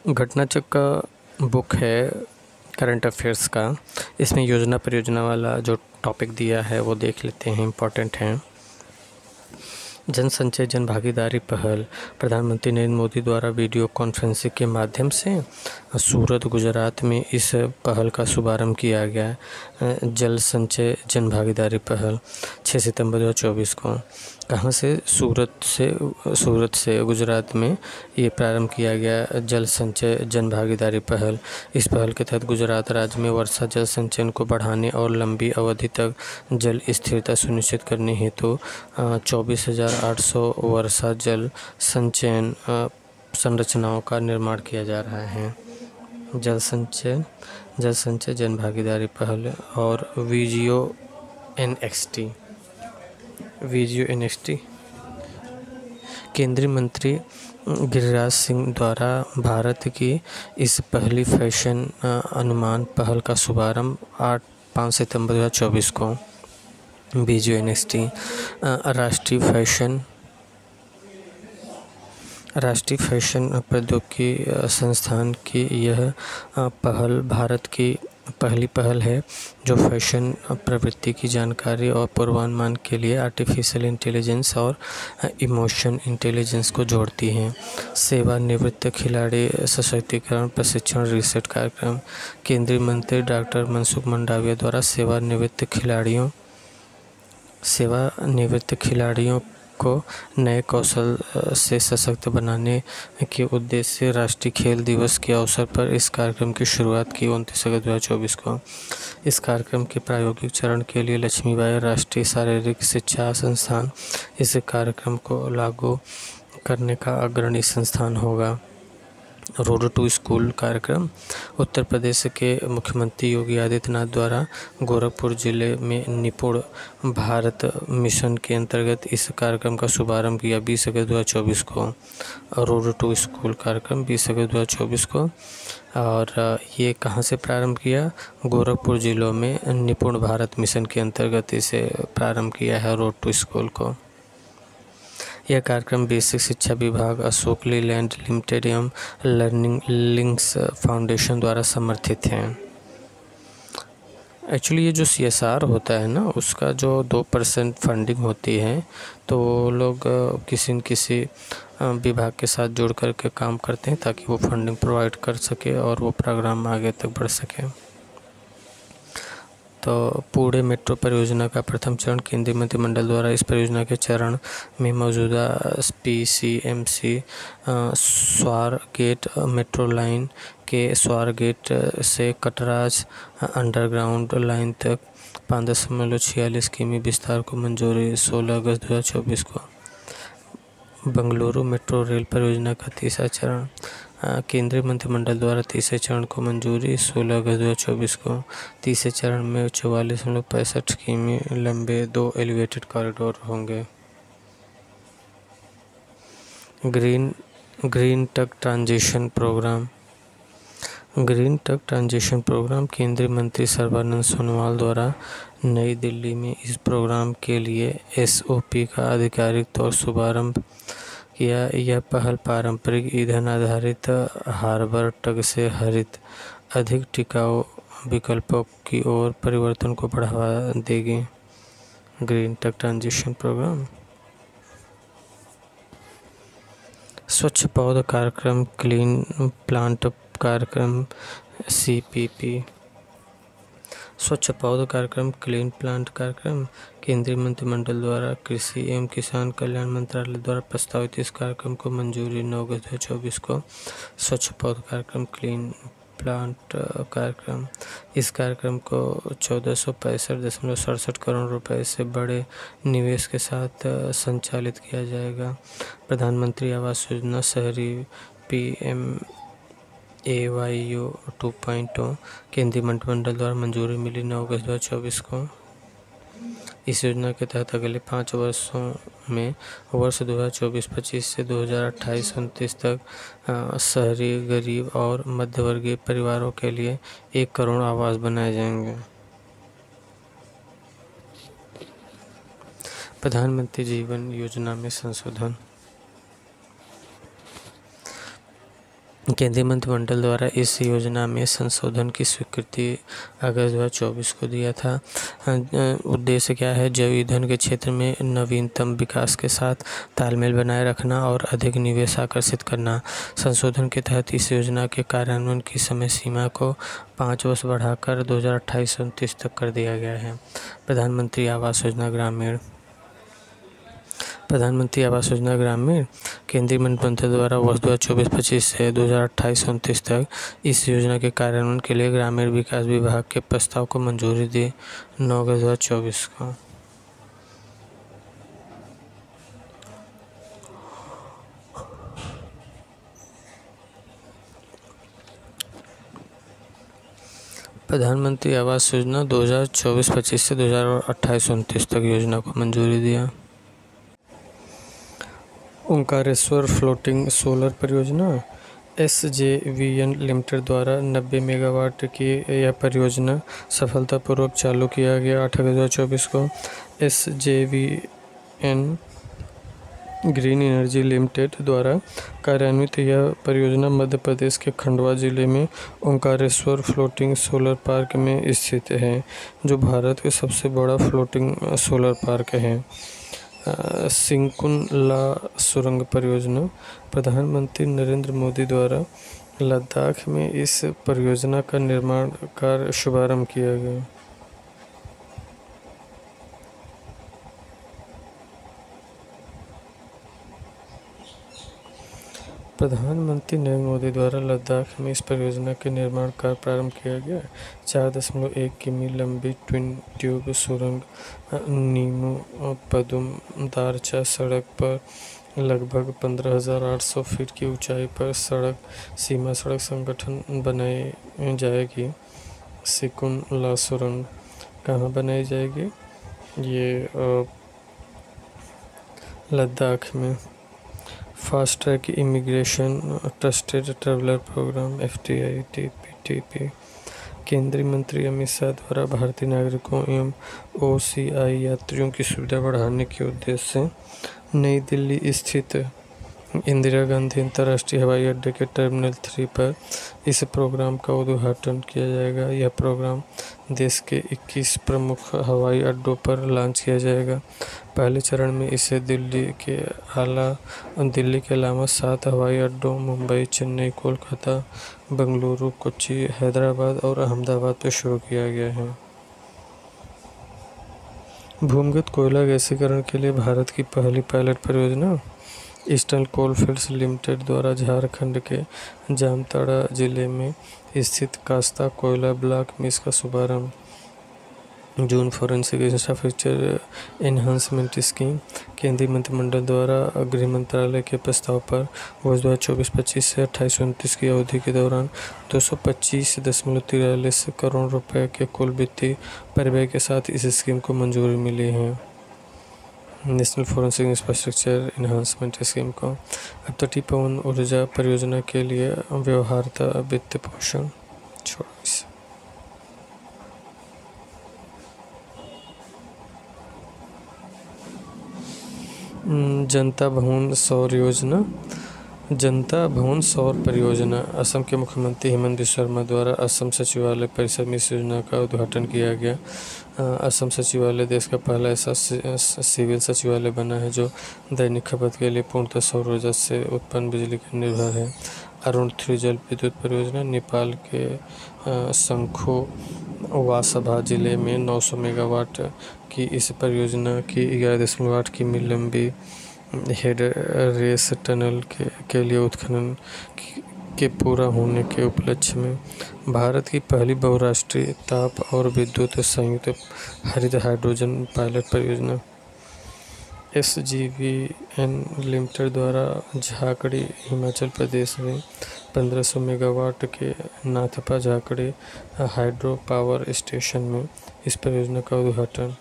Ghatnachakra book है current affairs का। इसमें योजना परियोजना वाला जो टॉपिक दिया है वो देख लेते हैं, इम्पोर्टेंट हैं। जन संचय जन भागीदारी पहल प्रधानमंत्री नरेंद्र मोदी द्वारा वीडियो कॉन्फ्रेंसिंग के माध्यम से सूरत गुजरात में इस पहल का शुभारंभ किया गया। जल संचय जन भागीदारी पहल 6 सितंबर 2024 को कहाँ से? सूरत से गुजरात में ये प्रारंभ किया गया जल संचय जन भागीदारी पहल। इस पहल के तहत गुजरात राज्य में वर्षा जल संचयन को बढ़ाने और लंबी अवधि तक जल स्थिरता सुनिश्चित करने हेतु 24,800 वर्षा जल संचयन संरचनाओं का निर्माण किया जा रहा है। जल संचय जन भागीदारी पहल और वीजियो एनएक्सटी केंद्रीय मंत्री गिरिराज सिंह द्वारा भारत की इस पहली फैशन अनुमान पहल का शुभारंभ 5 सितंबर 2024 को। वीजियो एनएक्सटी राष्ट्रीय फैशन प्रौद्योगिकी संस्थान की यह पहल भारत की पहली पहल है जो फैशन प्रवृत्ति की जानकारी और पूर्वानुमान के लिए आर्टिफिशियल इंटेलिजेंस और इमोशन इंटेलिजेंस को जोड़ती है। सेवानिवृत्त खिलाड़ी सशक्तिकरण प्रशिक्षण रिसर्च कार्यक्रम केंद्रीय मंत्री डॉक्टर मनसुख मंडाविया द्वारा सेवानिवृत्त खिलाड़ियों को नए कौशल से सशक्त बनाने के उद्देश्य से राष्ट्रीय खेल दिवस के अवसर पर इस कार्यक्रम की शुरुआत की 29 अगस्त 2024 को। इस कार्यक्रम के प्रायोगिक चरण के लिए लक्ष्मीबाई राष्ट्रीय शारीरिक शिक्षा संस्थान इस कार्यक्रम को लागू करने का अग्रणी संस्थान होगा। रोड टू स्कूल कार्यक्रम उत्तर प्रदेश के मुख्यमंत्री योगी आदित्यनाथ द्वारा गोरखपुर जिले में निपुण भारत मिशन के अंतर्गत इस कार्यक्रम का शुभारंभ किया 20 अगस्त 2024 को। रोड टू स्कूल कार्यक्रम 20 अगस्त 2024 को। और ये कहाँ से प्रारंभ किया? गोरखपुर जिलों में निपुण भारत मिशन के अंतर्गत इसे प्रारंभ किया है रोड टू स्कूल को। यह कार्यक्रम बेसिक शिक्षा विभाग, अशोक लीलैंड लिमिटेड एवं लर्निंग लिंक्स फाउंडेशन द्वारा समर्थित है। एक्चुअली ये जो CSR होता है ना, उसका जो 2% फंडिंग होती है तो लोग किसी न किसी विभाग के साथ जुड़ कर के काम करते हैं ताकि वो फंडिंग प्रोवाइड कर सके और वो प्रोग्राम आगे तक बढ़ सके। तो पुणे मेट्रो परियोजना का प्रथम चरण केंद्रीय मंत्रिमंडल द्वारा इस परियोजना के चरण में मौजूदा PCMC स्वारगेट मेट्रो लाइन के स्वारगेट से कटराज अंडरग्राउंड लाइन तक 5.46 किमी विस्तार को मंजूरी 16 अगस्त 2024 को। बेंगलुरु मेट्रो रेल परियोजना का तीसरा चरण केंद्रीय मंत्रिमंडल द्वारा तीसरे चरण को मंजूरी 16 अगस्त 2024 को। तीसरे चरण में 44.65 किमी लंबे 2 एलिवेटेड कॉरिडोर होंगे। ग्रीन टक ट्रांजिशन प्रोग्राम केंद्रीय मंत्री सर्बानंद सोनोवाल द्वारा नई दिल्ली में इस प्रोग्राम के लिए SOP का आधिकारिक तौर शुभारंभ किया। यह पहल पारंपरिक ईंधन आधारित हार्बर टग से हरित अधिक टिकाऊ विकल्पों की ओर परिवर्तन को बढ़ावा देगी। ग्रीन टक ट्रांजिशन प्रोग्राम। स्वच्छ पौध कार्यक्रम क्लीन प्लांट कार्यक्रम CPP। स्वच्छ पौध कार्यक्रम क्लीन प्लांट कार्यक्रम केंद्रीय मंत्रिमंडल द्वारा कृषि एवं किसान कल्याण मंत्रालय द्वारा प्रस्तावित इस कार्यक्रम को मंजूरी 9 अगस्त 2024 को। स्वच्छ पौध कार्यक्रम क्लीन प्लांट कार्यक्रम, इस कार्यक्रम को 1465.67 करोड़ रुपए से बड़े निवेश के साथ संचालित किया जाएगा। प्रधानमंत्री आवास योजना शहरी PMAYU 2.0 केंद्रीय मंत्रिमंडल द्वारा मंजूरी मिली 9 अगस्त 2024 को। इस योजना के तहत अगले 5 वर्षों में वर्ष 2024-25 से 2028-29 तक शहरी गरीब और मध्यवर्गीय परिवारों के लिए 1 करोड़ आवास बनाए जाएंगे। प्रधानमंत्री जीवन योजना में संशोधन। केंद्रीय मंत्रिमंडल द्वारा इस योजना में संशोधन की स्वीकृति अगस्त 2024 को दिया था। उद्देश्य क्या है? जैव ईंधन के क्षेत्र में नवीनतम विकास के साथ तालमेल बनाए रखना और अधिक निवेश आकर्षित करना। संशोधन के तहत इस योजना के कार्यान्वयन की समय सीमा को 5 वर्ष बढ़ाकर 2028-29 तक कर दिया गया है। प्रधानमंत्री आवास योजना ग्रामीण केंद्रीय मंत्रिमंडल द्वारा वर्ष 2024-25 से 2028-29 तक इस योजना के कार्यान्वयन के लिए ग्रामीण विकास विभाग के प्रस्ताव को मंजूरी दी 9 अगस्त 2024 को। प्रधानमंत्री आवास योजना 2024-25 से 2028-29 तक योजना को मंजूरी दिया। ओंकारेश्वर फ्लोटिंग सोलर परियोजना SJVN लिमिटेड द्वारा 90 मेगावाट की यह परियोजना सफलतापूर्वक चालू किया गया 8 अगस्त 2024 को। SJVN ग्रीन एनर्जी लिमिटेड द्वारा कार्यान्वित यह परियोजना मध्य प्रदेश के खंडवा जिले में ओंकारेश्वर फ्लोटिंग सोलर पार्क में स्थित है, जो भारत के सबसे बड़ा फ्लोटिंग सोलर पार्क है। सिंकुनला सुरंग परियोजना प्रधानमंत्री नरेंद्र मोदी द्वारा लद्दाख में इस परियोजना का निर्माण कार्य शुभारंभ किया गया। प्रधानमंत्री नरेंद्र मोदी द्वारा लद्दाख में इस परियोजना के निर्माण कार्य प्रारंभ किया गया। 4.1 किमी लंबी ट्विन ट्यूब सुरंग नीमू पदुम दारचा सड़क पर लगभग 15,800 फीट की ऊंचाई पर सीमा सड़क संगठन बनाई जाएगी। सिकुनला सुरंग कहाँ बनाई जाएगी? ये लद्दाख में। Fast track immigration trusted traveller programme FTI-TPTP केंद्रीय मंत्री अमित शाह द्वारा भारतीय नागरिकों एवं OCI यात्रियों की सुविधा बढ़ाने के उद्देश्य से नई दिल्ली स्थित इंदिरा गांधी अंतर्राष्ट्रीय हवाई अड्डे के टर्मिनल 3 पर इस प्रोग्राम का उद्घाटन किया जाएगा। यह प्रोग्राम देश के 21 प्रमुख हवाई अड्डों पर लॉन्च किया जाएगा। पहले चरण में इसे दिल्ली के अलावा 7 हवाई अड्डों मुंबई, चेन्नई, कोलकाता, बेंगलुरु, कोच्चि, हैदराबाद और अहमदाबाद पर शुरू किया गया है। भूमिगत कोयला गैसीकरण के लिए भारत की पहली पायलट परियोजना ईस्टर्न कोलफील्ड्स लिमिटेड द्वारा झारखंड के जामताड़ा जिले में स्थित कास्ता कोयला ब्लॉक में इसका शुभारंभ। जून फॉरेंसिक इंफ्रास्ट्रक्चर एनहांसमेंट स्कीम केंद्रीय मंत्रिमंडल द्वारा गृह मंत्रालय के प्रस्ताव पर वर्ष 2024-25 से 28-29 की अवधि के दौरान 225.43 करोड़ रुपए के कुल वित्तीय परिव्यय के साथ इस स्कीम को मंजूरी मिली है। National forensic infrastructure enhancement scheme को अपतटीय पवन ऊर्जा परियोजना के लिए व्यवहार्यता वित्त पोषण जनता भवन सौर परियोजना असम के मुख्यमंत्री हेमंत बिस्वा शर्मा द्वारा असम सचिवालय परिसर में इस योजना का उद्घाटन किया गया। असम सचिवालय देश का पहला ऐसा सिविल सचिवालय बना है जो दैनिक खपत के लिए पूर्णतः सौर ऊर्जा से उत्पन्न बिजली पर निर्भर है। अरुण 3 जल विद्युत परियोजना नेपाल के शंखुवासभा जिले में 900 मेगावाट की इस परियोजना की 11.8 किमी लंबी हेड रेस टनल के लिए उत्खनन के पूरा होने के उपलक्ष्य में भारत की पहली बहुराष्ट्रीय ताप और विद्युत संयुक्त हरित हाइड्रोजन पायलट परियोजना SJVN लिमिटेड द्वारा झाकड़ी हिमाचल प्रदेश में 1500 मेगावाट के Nathpa Jhakri hydro power station में इस परियोजना का उद्घाटन।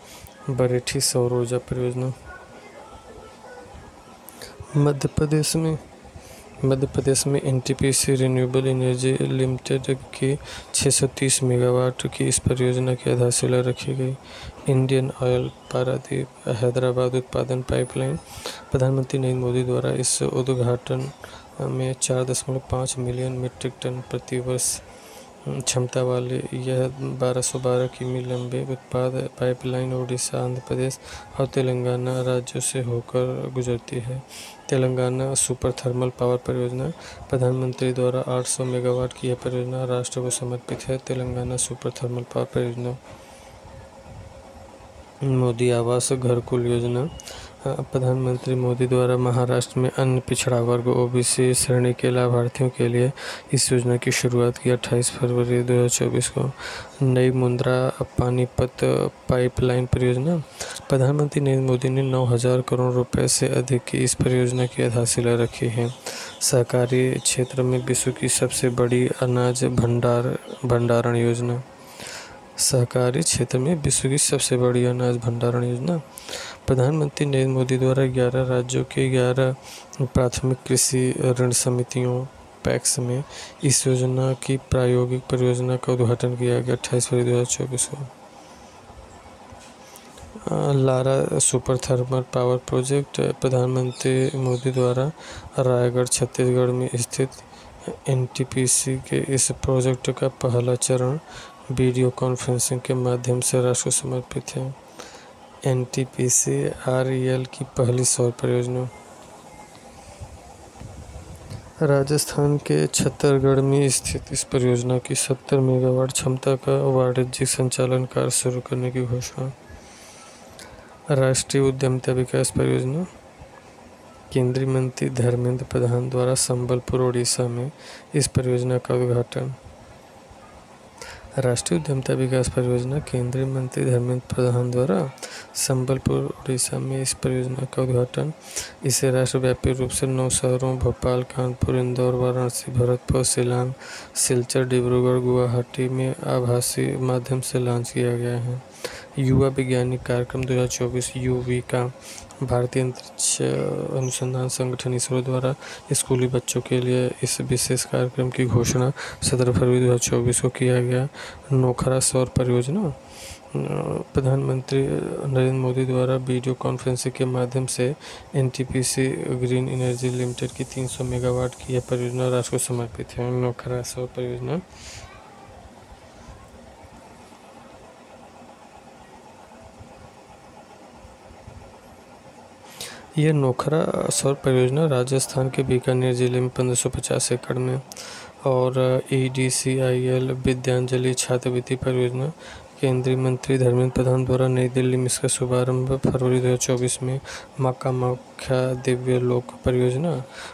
बरेठी सौर ऊर्जा परियोजना मध्य प्रदेश में NTPC रिन्यूएबल एनर्जी लिमिटेड की 630 मेगावाट की इस परियोजना की आधारशिला रखी गई। इंडियन ऑयल पारादीप हैदराबाद उत्पादन पाइपलाइन प्रधानमंत्री नरेंद्र मोदी द्वारा इस उद्घाटन में 4.5 मिलियन मीट्रिक टन प्रति वर्ष क्षमता वाले यह 1212 किमी लंबे उत्पाद पाइपलाइन ओडिशा, आंध्र प्रदेश और तेलंगाना राज्यों से होकर गुजरती है। तेलंगाना सुपर थर्मल पावर परियोजना प्रधानमंत्री द्वारा 800 मेगावाट की यह परियोजना राष्ट्र को समर्पित है। तेलंगाना सुपर थर्मल पावर परियोजना। मोदी आवास घरकुल योजना प्रधानमंत्री मोदी द्वारा महाराष्ट्र में अन्य पिछड़ा वर्ग ओबीसी श्रेणी के लाभार्थियों के लिए इस योजना की शुरुआत की 28 फरवरी 2024 को। नई मुंद्रा पानीपत पाइपलाइन परियोजना प्रधानमंत्री नरेंद्र मोदी ने 9,000 करोड़ रुपए से अधिक की इस परियोजना की आधारशिला रखी है। सहकारी क्षेत्र में विश्व की सबसे बड़ी अनाज भंडारण योजना। सहकारी क्षेत्र में विश्व की सबसे बड़ी अनाज भंडारण योजना प्रधानमंत्री नरेंद्र मोदी द्वारा 11 राज्यों के 11 प्राथमिक कृषि ऋण समितियों पैक्स में इस योजना की प्रायोगिक परियोजना का उद्घाटन किया गया 28 फरवरी 2024 को। Lara super thermal power project प्रधानमंत्री मोदी द्वारा रायगढ़ छत्तीसगढ़ में स्थित एनटीपीसी के इस प्रोजेक्ट का पहला चरण वीडियो कॉन्फ्रेंसिंग के माध्यम से राष्ट्र को समर्पित है। एनटीपीसी आरईएल की पहली सौर परियोजना राजस्थान के छत्तीसगढ़ में स्थित इस परियोजना की 70 मेगावाट क्षमता का वाणिज्यिक संचालन कार्य शुरू करने की घोषणा। राष्ट्रीय उद्यमिता विकास परियोजना केंद्रीय मंत्री धर्मेंद्र प्रधान द्वारा संबलपुर ओडिशा में इस परियोजना का उद्घाटन। राष्ट्रीय उद्यमिता विकास परियोजना केंद्रीय मंत्री धर्मेंद्र प्रधान द्वारा संबलपुर ओडिशा में इस परियोजना का उद्घाटन। इसे राष्ट्रव्यापी रूप से 9 शहरों भोपाल, कानपुर, इंदौर, वाराणसी, भरतपुर, शिलांग, सिलचर, डिब्रूगढ़, गुवाहाटी में आभासी माध्यम से लॉन्च किया गया है। युवा वैज्ञानिक कार्यक्रम 2024 युविका भारतीय अंतरिक्ष अनुसंधान संगठन इसरो द्वारा स्कूली बच्चों के लिए इस विशेष कार्यक्रम की घोषणा 17 फरवरी 2024 को किया गया। नोखरा सौर परियोजना प्रधानमंत्री नरेंद्र मोदी द्वारा वीडियो कॉन्फ्रेंसिंग के माध्यम से एनटीपीसी ग्रीन एनर्जी लिमिटेड की 300 मेगावाट की यह परियोजना राष्ट्र को समर्पित है। नोखरा सौर परियोजना यह नोखरा सौर परियोजना राजस्थान के बीकानेर जिले में 1550 एकड़ में और EDCIL विद्यांजलि छात्रवृत्ति परियोजना केंद्रीय मंत्री धर्मेंद्र प्रधान द्वारा नई दिल्ली में इसका शुभारंभ फरवरी 2024 में। मां कामाख्या दिव्य लोक परियोजना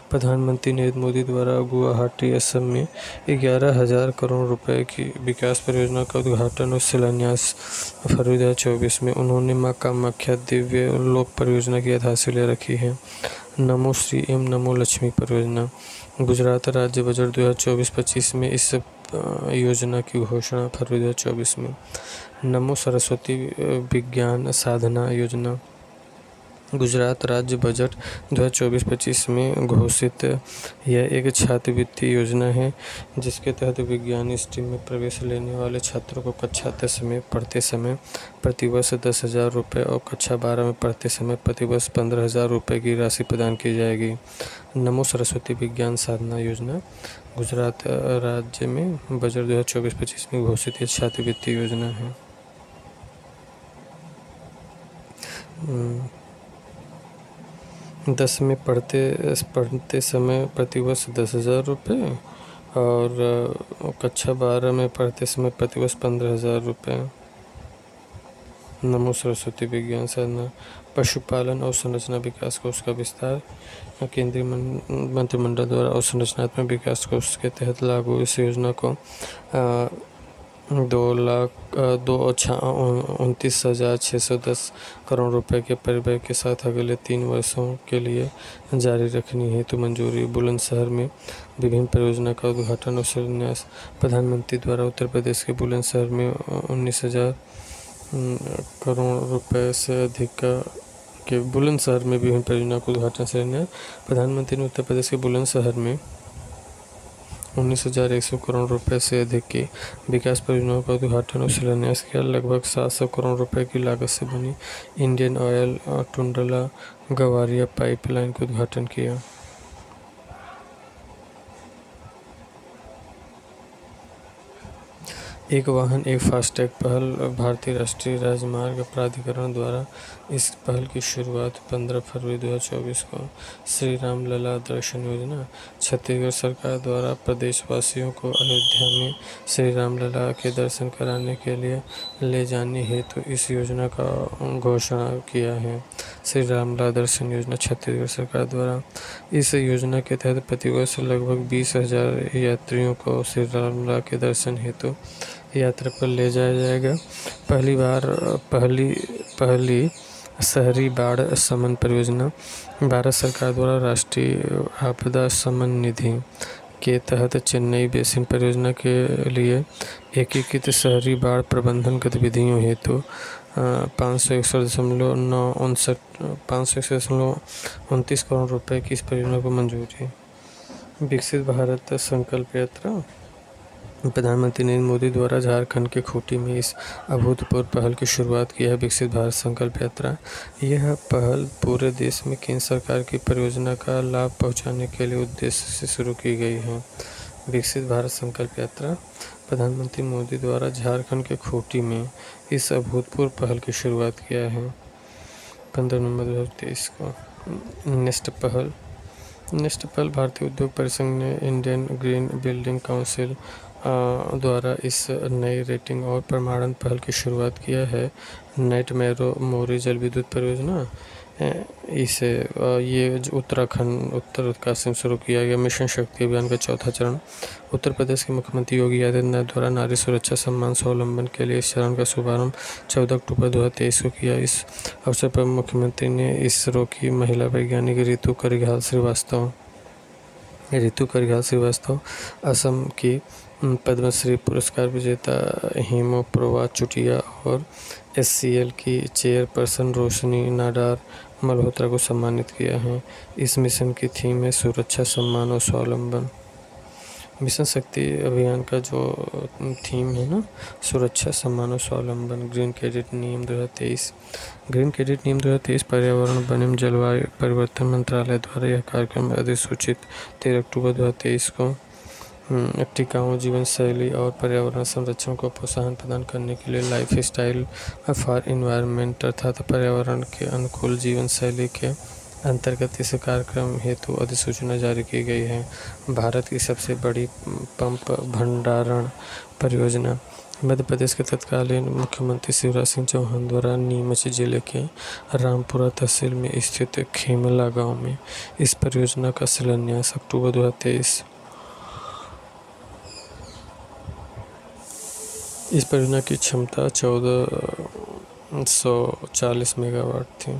प्रधानमंत्री नरेंद्र मोदी द्वारा गुवाहाटी असम में 11,000 करोड़ रुपए की विकास परियोजना का उद्घाटन और शिलान्यास फरवरी 2024 में उन्होंने मां कामाख्या दिव्य लोक परियोजना की आधारशिला रखी है। नमो श्री एवं नमो लक्ष्मी परियोजना गुजरात राज्य बजट 2024-25 में इस योजना की घोषणा फरवरी 2024 में। नमो सरस्वती विज्ञान साधना योजना गुजरात राज्य बजट 2024-25 में घोषित यह एक छात्रवृत्ति योजना है जिसके तहत विज्ञान स्ट्रीम में प्रवेश लेने वाले छात्रों को कक्षा 10 में पढ़ते समय प्रतिवर्ष 10,000 रुपये और कक्षा 12 में पढ़ते समय प्रतिवर्ष 15,000 रुपये की राशि प्रदान की जाएगी। नमो सरस्वती विज्ञान साधना योजना गुजरात राज्य में बजट 2024-25 में घोषित यह छात्रवृत्ति योजना है। 10 में पढ़ते समय प्रतिवर्ष 10,000 रुपये और कक्षा 12 में पढ़ते समय प्रतिवर्ष 15,000 रुपये। नमो सरस्वती विज्ञान साधना पशुपालन और संरचना विकास कोष का विस्तार केंद्रीय मंत्रिमंडल द्वारा और संरचनात्मक विकास कोष के तहत लागू इस योजना को 2,29,610 करोड़ रुपए के परिव्यय के साथ अगले 3 वर्षों के लिए जारी रखनी हेतु मंजूरी। बुलंदशहर में विभिन्न परियोजना का उद्घाटन और शिलान्यास प्रधानमंत्री द्वारा उत्तर प्रदेश के बुलंदशहर में 19,000 करोड़ रुपए से अधिक के बुलंदशहर में विभिन्न परियोजना का उद्घाटन शिलान्यास प्रधानमंत्री ने उत्तर प्रदेश के बुलंदशहर में 19,100 करोड़ रुपए से अधिक की विकास परियोजनाओं का उद्घाटन और शिलान्यास किया। लगभग 700 करोड़ रुपए की लागत से बनी Indian oil Tundla Gawariya pipeline का उद्घाटन किया। एक वाहन एक फास्टैग पहल भारतीय राष्ट्रीय राजमार्ग प्राधिकरण द्वारा इस पहल की शुरुआत 15 फरवरी 2024 को श्री राम लला दर्शन योजना छत्तीसगढ़ सरकार द्वारा प्रदेशवासियों को अयोध्या में श्री राम लला के दर्शन कराने के लिए ले जाने हेतु इस योजना का घोषणा किया है। श्री राम लला दर्शन योजना छत्तीसगढ़ सरकार द्वारा इस योजना के तहत प्रतिवर्ष लगभग 20,000 यात्रियों को श्री राम लला के दर्शन हेतु यात्रा पर ले जाया जाएगा। पहली शहरी बाढ़ शमन परियोजना भारत सरकार द्वारा राष्ट्रीय आपदा शमन निधि के तहत चेन्नई बेसिन परियोजना के लिए एकीकृत शहरी बाढ़ प्रबंधन गतिविधियों हेतु 561.29 करोड़ रुपए की इस परियोजना को मंजूरी। विकसित भारत संकल्प यात्रा प्रधानमंत्री नरेंद्र मोदी द्वारा झारखंड के खूंटी में इस अभूतपूर्व पहल की शुरुआत की है। विकसित भारत संकल्प यात्रा यह पहल पूरे देश में केंद्र सरकार की परियोजना का लाभ पहुंचाने के लिए उद्देश्य से शुरू की गई है। विकसित भारत संकल्प यात्रा प्रधानमंत्री मोदी द्वारा झारखंड के खूंटी में इस अभूतपूर्व पहल की शुरुआत किया है 15 नवंबर 2023 को। नेक्स्ट पहल भारतीय उद्योग परिसंघ ने इंडियन ग्रीन बिल्डिंग काउंसिल द्वारा इस नई रेटिंग और प्रमाणन पहल की शुरुआत किया है। नेट मैरो मोरी जल विद्युत परियोजना इसे ये उत्तरकाशी में शुरू किया गया। मिशन शक्ति अभियान का चौथा चरण उत्तर प्रदेश के मुख्यमंत्री योगी आदित्यनाथ द्वारा नारी सुरक्षा सम्मान स्वावलंबन के लिए इस चरण का शुभारंभ 14 अक्टूबर 2023 को किया। इस अवसर पर मुख्यमंत्री ने इसरो की महिला वैज्ञानिक ऋतु करिघाल श्रीवास्तव, असम की पद्मश्री पुरस्कार विजेता हेमोप्रोवा चुटिया और SCL की चेयरपर्सन रोशनी नाडार मल्होत्रा को सम्मानित किया है। इस मिशन की थीम है सुरक्षा, सम्मान और स्वावलंबन। मिशन शक्ति अभियान का जो थीम है ना, सुरक्षा, सम्मान और स्वावलंबन। ग्रीन क्रेडिट नियम 2023 पर्यावरण, वन एवं जलवायु परिवर्तन मंत्रालय द्वारा यह कार्यक्रम अधिसूचित 13 अक्टूबर 2023 को टिकाऊ जीवन शैली और पर्यावरण संरक्षण को प्रोत्साहन प्रदान करने के लिए लाइफ स्टाइल फॉर इन्वायरमेंट अर्थात पर्यावरण के अनुकूल जीवन शैली के अंतर्गत इस कार्यक्रम हेतु अधिसूचना जारी की गई है। भारत की सबसे बड़ी पंप भंडारण परियोजना मध्य प्रदेश के तत्कालीन मुख्यमंत्री शिवराज सिंह चौहान द्वारा नीमच जिले के रामपुरा तहसील में स्थित खेमला गांव में इस परियोजना का शिलान्यास अक्टूबर 2023। इस परियोजना की क्षमता 1440 मेगावाट थी।